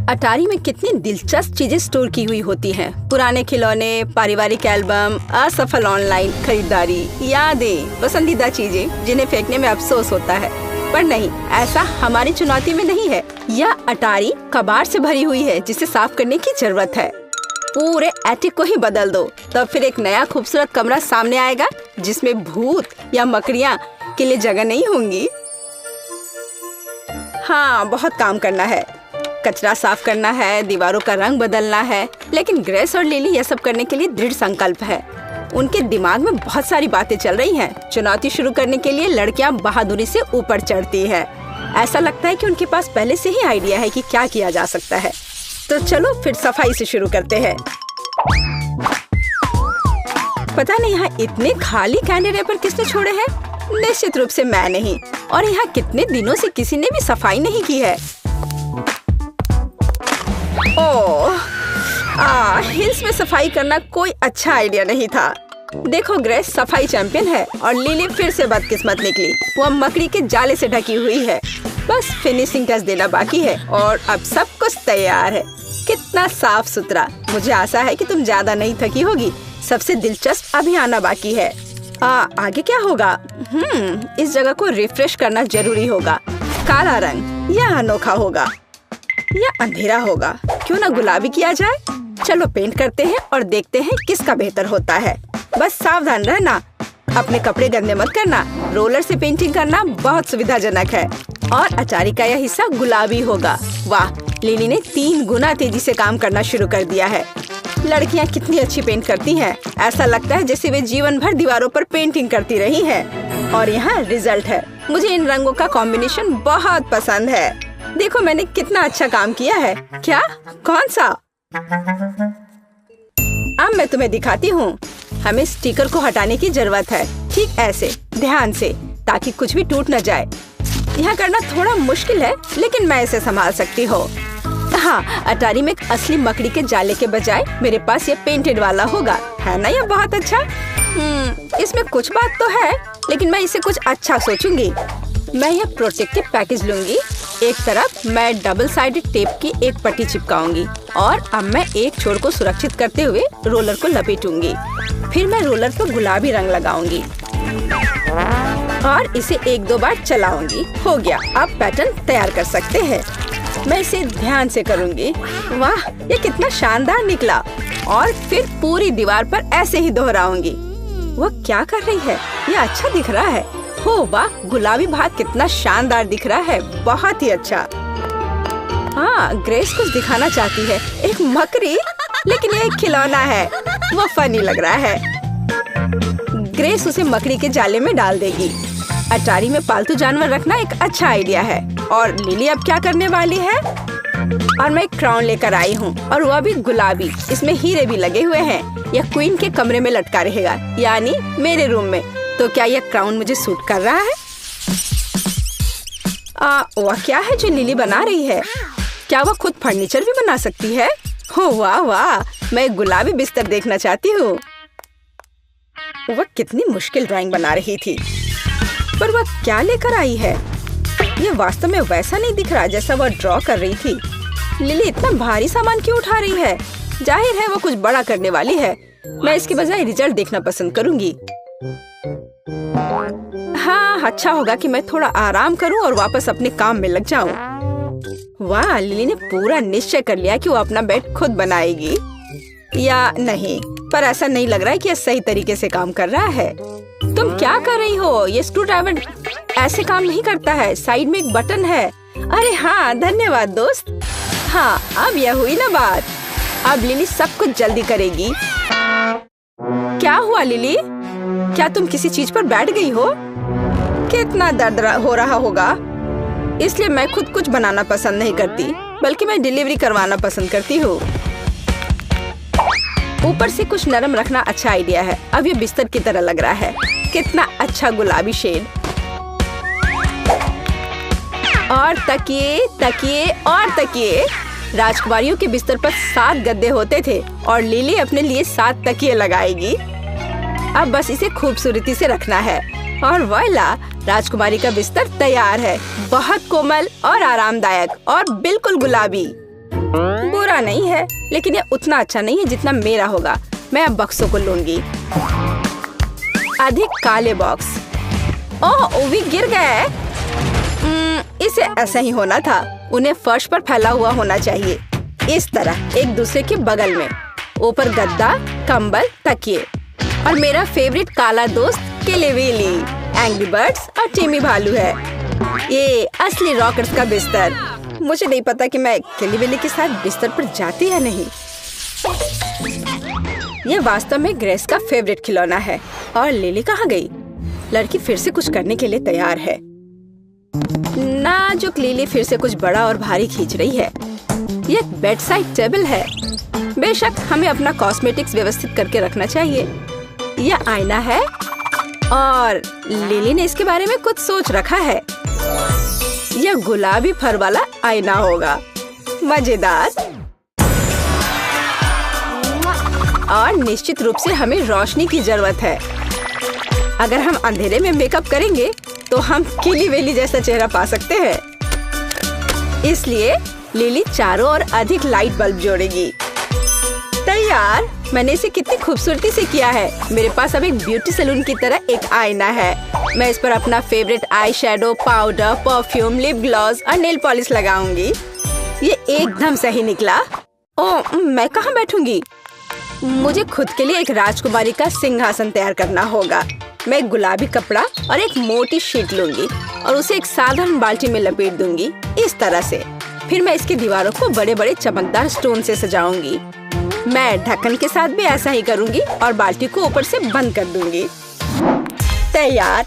अटारी में कितनी दिलचस्प चीजें स्टोर की हुई होती हैं। पुराने खिलौने, पारिवारिक एल्बम, असफल ऑनलाइन खरीदारी, यादें, पसंदीदा चीजें जिन्हें फेंकने में अफसोस होता है। पर नहीं, ऐसा हमारी चुनौती में नहीं है। यह अटारी कबाड़ से भरी हुई है जिसे साफ करने की जरूरत है। पूरे एटिक को ही बदल दो, तब फिर एक नया खूबसूरत कमरा सामने आएगा जिसमें भूत या मकड़ियाँ के लिए जगह नहीं होंगी। हाँ, बहुत काम करना है। कचरा साफ करना है, दीवारों का रंग बदलना है, लेकिन ग्रेस और लिली यह सब करने के लिए दृढ़ संकल्प है। उनके दिमाग में बहुत सारी बातें चल रही हैं। चुनौती शुरू करने के लिए लड़कियां बहादुरी से ऊपर चढ़ती हैं। ऐसा लगता है कि उनके पास पहले से ही आइडिया है कि क्या किया जा सकता है। तो चलो फिर सफाई से शुरू करते हैं। पता नहीं यहाँ इतने खाली कैंडी रैपर किसने छोड़े हैं? निश्चित रूप से मैं नहीं। और यहाँ कितने दिनों से किसी ने भी सफाई नहीं की है। ओह, हिल्स में सफाई करना कोई अच्छा आइडिया नहीं था। देखो, ग्रेस सफाई चैंपियन है और लिली फिर से बदकिस्मत निकली। वह मकड़ी के जाले से ढकी हुई है। बस फिनिशिंग टच देना बाकी है और अब सब कुछ तैयार है। कितना साफ सुथरा। मुझे आशा है कि तुम ज्यादा नहीं थकी होगी। सबसे दिलचस्प अभी आना बाकी है। आगे क्या होगा? इस जगह को रिफ्रेश करना जरूरी होगा। काला रंग, यह अनोखा होगा या अंधेरा होगा। क्यों ना गुलाबी किया जाए? चलो पेंट करते हैं और देखते हैं किसका बेहतर होता है। बस सावधान रहना, अपने कपड़े गंदे मत करना। रोलर से पेंटिंग करना बहुत सुविधाजनक है। और अचारी का यह हिस्सा गुलाबी होगा। वाह, लिली ने 3 गुना तेजी से काम करना शुरू कर दिया है। लड़कियां कितनी अच्छी पेंट करती हैं। ऐसा लगता है जैसे वे जीवन भर दीवारों पर पेंटिंग करती रही हैं। और यहाँ रिजल्ट है। मुझे इन रंगों का कॉम्बिनेशन बहुत पसंद है। देखो मैंने कितना अच्छा काम किया है। क्या? कौन सा? अब मैं तुम्हें दिखाती हूँ। हमें स्टिकर को हटाने की जरूरत है। ठीक ऐसे, ध्यान से, ताकि कुछ भी टूट न जाए। यह करना थोड़ा मुश्किल है, लेकिन मैं इसे संभाल सकती हूँ। हाँ, अटारी में एक असली मकड़ी के जाले के बजाय मेरे पास ये पेंटेड वाला होगा। है ना यह बहुत अच्छा? इसमें कुछ बात तो है, लेकिन मैं इसे कुछ अच्छा सोचूंगी। मैं यह प्रोटेक्टिव पैकेज लूंगी। एक तरफ मैं डबल साइडेड टेप की एक पट्टी चिपकाऊंगी और अब मैं एक छोर को सुरक्षित करते हुए रोलर को लपेटूंगी। फिर मैं रोलर पर गुलाबी रंग लगाऊंगी और इसे 1-2 बार चलाऊंगी। हो गया, अब पैटर्न तैयार कर सकते हैं। मैं इसे ध्यान से करूंगी। वाह, ये कितना शानदार निकला। और फिर पूरी दीवार पर ऐसे ही दोहराऊंगी। वह क्या कर रही है? ये अच्छा दिख रहा है। हो वाह, गुलाबी भाग कितना शानदार दिख रहा है। बहुत ही अच्छा। हाँ, ग्रेस कुछ दिखाना चाहती है। एक मकड़ी, लेकिन ये एक खिलौना है। वो फनी लग रहा है। ग्रेस उसे मकड़ी के जाले में डाल देगी। अटारी में पालतू जानवर रखना एक अच्छा आइडिया है। और लिली अब क्या करने वाली है? और मैं एक क्राउन लेकर आई हूँ और वह भी गुलाबी। इसमें हीरे भी लगे हुए हैं। यह क्वीन के कमरे में लटका रहेगा, यानी मेरे रूम में। तो क्या यह क्राउन मुझे सूट कर रहा है? वह क्या है जो लिली बना रही है? क्या वह खुद फर्नीचर भी बना सकती है? हो वाह वाह, मैं एक गुलाबी बिस्तर देखना चाहती हूँ। वह कितनी मुश्किल ड्राइंग बना रही थी, पर वह क्या लेकर आई है? यह वास्तव में वैसा नहीं दिख रहा जैसा वह ड्रॉ कर रही थी। लिली इतना भारी सामान क्यों उठा रही है? जाहिर है वो कुछ बड़ा करने वाली है। मैं इसके बजाय रिजल्ट देखना पसंद करूंगी। हाँ, अच्छा होगा कि मैं थोड़ा आराम करूं और वापस अपने काम में लग जाऊं। वाह, लिली ने पूरा निश्चय कर लिया कि वो अपना बेड खुद बनाएगी। या नहीं, पर ऐसा नहीं लग रहा है कि यह सही तरीके से काम कर रहा है। तुम क्या कर रही हो? ये स्क्रू ड्राइवर ऐसे काम नहीं करता है। साइड में एक बटन है। अरे हाँ, धन्यवाद दोस्त। हाँ, अब यह हुई ना बात। अब लिली सब कुछ जल्दी करेगी। क्या हुआ लिली? क्या तुम किसी चीज पर बैठ गई हो? कितना दर्द हो रहा होगा। इसलिए मैं खुद कुछ बनाना पसंद नहीं करती, बल्कि मैं डिलीवरी करवाना पसंद करती हूँ। ऊपर से कुछ नरम रखना अच्छा आइडिया है। अब ये बिस्तर की तरह लग रहा है। कितना अच्छा गुलाबी शेड। और तकिए, तकिए और तकिए। राजकुमारियों के बिस्तर पर 7 गद्दे होते थे और लिली अपने लिए 7 तकिए लगाएगी। अब बस इसे खूबसूरती से रखना है और वॉइला, राजकुमारी का बिस्तर तैयार है। बहुत कोमल और आरामदायक और बिल्कुल गुलाबी। बुरा नहीं है, लेकिन ये उतना अच्छा नहीं है जितना मेरा होगा। मैं अब बक्सों को लूंगी। अधिक काले बॉक्स। ओह, वो भी गिर गए। इसे ऐसा ही होना था। उन्हें फर्श पर फैला हुआ होना चाहिए, इस तरह एक दूसरे के बगल में। ऊपर गद्दा, कंबल, तकिए और मेरा फेवरेट काला दोस्त किलीविली, एंग्री बर्ड्स और टिमी भालू है। ये असली रॉकर्स का बिस्तर। मुझे नहीं पता कि मैं किलीविली के साथ बिस्तर पर जाती या नहीं। ये वास्तव में ग्रेस का फेवरेट खिलौना है। और लिली कहाँ गई? लड़की फिर से कुछ करने के लिए तैयार है। नाजुक लिली फिर से कुछ बड़ा और भारी खींच रही है। ये एक बेड साइड टेबल है। बेशक हमें अपना कॉस्मेटिक्स व्यवस्थित करके रखना चाहिए। यह आईना है और लिली ने इसके बारे में कुछ सोच रखा है। यह गुलाबी फर वाला आईना होगा। मजेदार। और निश्चित रूप से हमें रोशनी की जरूरत है। अगर हम अंधेरे में मेकअप करेंगे तो हम किलीविली जैसा चेहरा पा सकते हैं। इसलिए लिली चारों ओर अधिक लाइट बल्ब जोड़ेगी। तैयार। मैंने इसे कितनी खूबसूरती से किया है। मेरे पास अब एक ब्यूटी सैलून की तरह एक आईना है। मैं इस पर अपना favourite eye shadow, powder, perfume, lip gloss और नेल पॉलिश लगाऊंगी। ये एकदम सही निकला। ओह, मैं कहाँ बैठूंगी? मुझे खुद के लिए एक राजकुमारी का सिंहासन तैयार करना होगा। मैं एक गुलाबी कपड़ा और एक मोटी शीट लूंगी और उसे एक साधारण बाल्टी में लपेट दूंगी, इस तरह से। फिर मैं इसकी दीवारों को बड़े बड़े चमकदार स्टोन से सजाऊंगी। मैं ढक्कन के साथ भी ऐसा ही करूंगी और बाल्टी को ऊपर से बंद कर दूंगी। तैयार।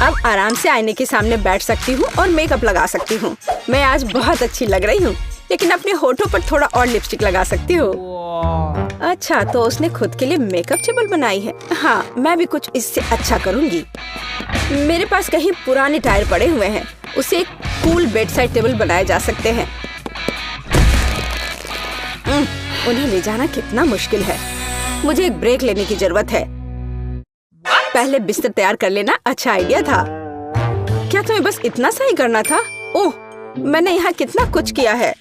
अब आराम से आईने के सामने बैठ सकती हूँ और मेकअप लगा सकती हूँ। मैं आज बहुत अच्छी लग रही हूँ, लेकिन अपने होठों पर थोड़ा और लिपस्टिक लगा सकती हूँ। अच्छा, तो उसने खुद के लिए मेकअप टेबल बनाई है। हाँ, मैं भी कुछ इससे अच्छा करूँगी। मेरे पास कहीं पुराने टायर पड़े हुए हैं। उसे एक कूल बेड साइड टेबल बनाए जा सकते हैं। उन्हें ले जाना कितना मुश्किल है। मुझे एक ब्रेक लेने की जरूरत है। पहले बिस्तर तैयार कर लेना अच्छा आइडिया था। क्या तुम्हें बस इतना सा ही करना था? ओह, मैंने यहाँ कितना कुछ किया है।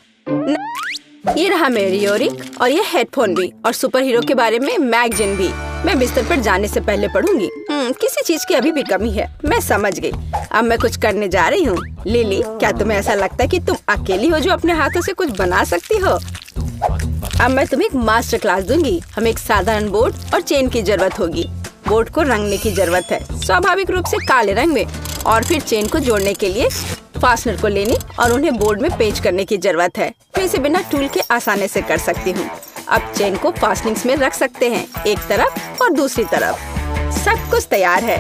ये रहा मेरी इयररिंग और ये हेडफोन भी, और सुपर हीरो के बारे में मैगजीन भी। मैं बिस्तर पर जाने से पहले पढ़ूंगी। किसी चीज की अभी भी कमी है। मैं समझ गई। अब मैं कुछ करने जा रही हूँ। लिली, क्या तुम्हें ऐसा लगता है कि तुम अकेली हो जो अपने हाथों से कुछ बना सकती हो? अब मैं तुम्हें एक मास्टर क्लास दूंगी। हमें एक साधारण बोर्ड और चेन की जरूरत होगी। बोर्ड को रंगने की जरूरत है, स्वाभाविक रूप से काले रंग में। और फिर चेन को जोड़ने के लिए फास्टनर को लेने और उन्हें बोर्ड में पेंच करने की जरूरत है। मैं इसे बिना टूल के आसानी से कर सकती हूँ। अब चेन को फास्टनिंग्स में रख सकते हैं, एक तरफ और दूसरी तरफ। सब कुछ तैयार है।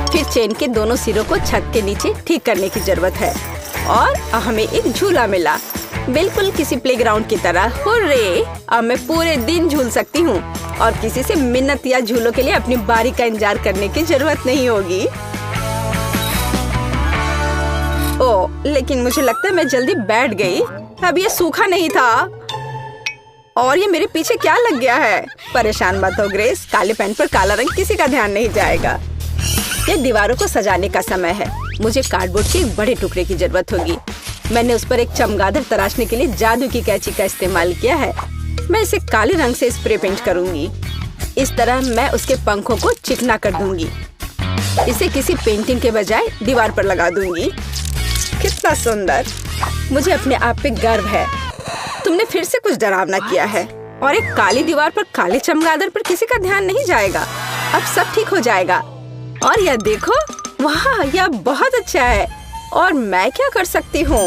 फिर चेन के दोनों सिरों को छत के नीचे ठीक करने की जरूरत है। और हमें एक झूला मिला, बिल्कुल किसी प्लेग्राउंड की तरह। हुर्रे! अब मैं पूरे दिन झूल सकती हूँ और किसी से मिन्नत या झूलों के लिए अपनी बारी का इंतजार करने की जरूरत नहीं होगी। ओह, लेकिन मुझे लगता है मैं जल्दी बैठ गई। अब ये सूखा नहीं था और ये मेरे पीछे क्या लग गया है। परेशान मत हो ग्रेस, काले पेन पर काला रंग किसी का ध्यान नहीं जाएगा। ये दीवारों को सजाने का समय है। मुझे कार्डबोर्ड के एक बड़े टुकड़े की जरूरत होगी। मैंने उस पर एक चमगादड़ तराशने के लिए जादू की कैंची का इस्तेमाल किया है। मैं इसे काले रंग से स्प्रे पेंट करूंगी। इस तरह मैं उसके पंखों को चिकना कर दूंगी। इसे किसी पेंटिंग के बजाय दीवार पर लगा दूंगी। कितना सुंदर! मुझे अपने आप पे गर्व है। तुमने फिर से कुछ डरावना किया है। और एक काली दीवार पर काले चमगादड़ पर किसी का ध्यान नहीं जाएगा। अब सब ठीक हो जाएगा। और यह देखो, वाह, यह बहुत अच्छा है। और मैं क्या कर सकती हूँ?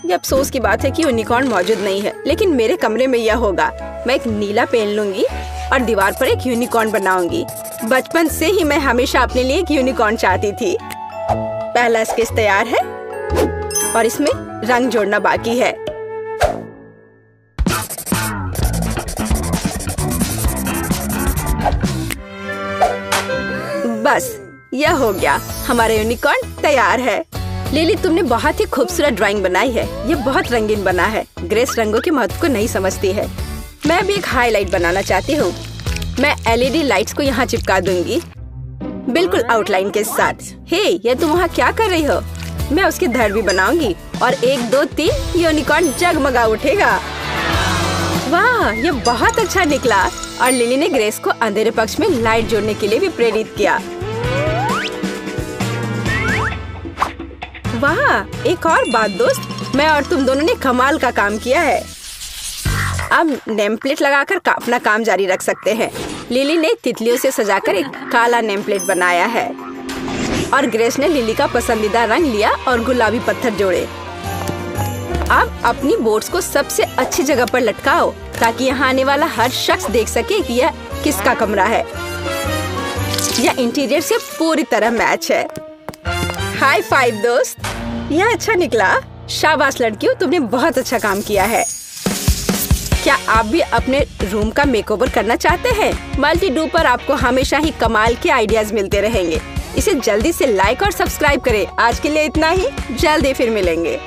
ये अफसोस की बात है कि यूनिकॉर्न मौजूद नहीं है, लेकिन मेरे कमरे में यह होगा। मैं एक नीला पेन लूंगी और दीवार पर एक यूनिकॉर्न बनाऊंगी। बचपन से ही मैं हमेशा अपने लिए एक यूनिकॉर्न चाहती थी। पहला स्केच तैयार है और इसमें रंग जोड़ना बाकी है। बस, यह हो गया। हमारा यूनिकॉर्न तैयार है। लिली, तुमने बहुत ही खूबसूरत ड्राइंग बनाई है। ये बहुत रंगीन बना है। ग्रेस रंगों के महत्व को नहीं समझती है। मैं भी एक हाईलाइट बनाना चाहती हूँ। मैं एलईडी लाइट्स को यहाँ चिपका दूंगी, बिल्कुल आउटलाइन के साथ। हे, ये तुम वहाँ क्या कर रही हो? मैं उसकी धड़ भी बनाऊंगी और 1 2 3 यूनिकॉर्न जगमगा उठेगा। वाह, ये बहुत अच्छा निकला। और लिली ने ग्रेस को अंधेरे पक्ष में लाइट जोड़ने के लिए भी प्रेरित किया। वाह, एक और बात दोस्त, मैं और तुम दोनों ने कमाल का काम किया है। अब नेम प्लेट लगाकर अपना काम जारी रख सकते हैं। लिली ने तितलियों से सजाकर एक काला नेम प्लेट बनाया है और ग्रेस ने लिली का पसंदीदा रंग लिया और गुलाबी पत्थर जोड़े। अब अपनी बोर्ड्स को सबसे अच्छी जगह पर लटकाओ ताकि यहाँ आने वाला हर शख्स देख सके कि यह किसका कमरा है। यह इंटीरियर से पूरी तरह मैच है। हाई फाइव दोस्त, यह अच्छा निकला। शाबाश लड़कियों, तुमने बहुत अच्छा काम किया है। क्या आप भी अपने रूम का मेकओवर करना चाहते हैं? मल्टी डू पर आपको हमेशा ही कमाल के आइडियाज मिलते रहेंगे। इसे जल्दी से लाइक और सब्सक्राइब करें। आज के लिए इतना ही, जल्दी फिर मिलेंगे।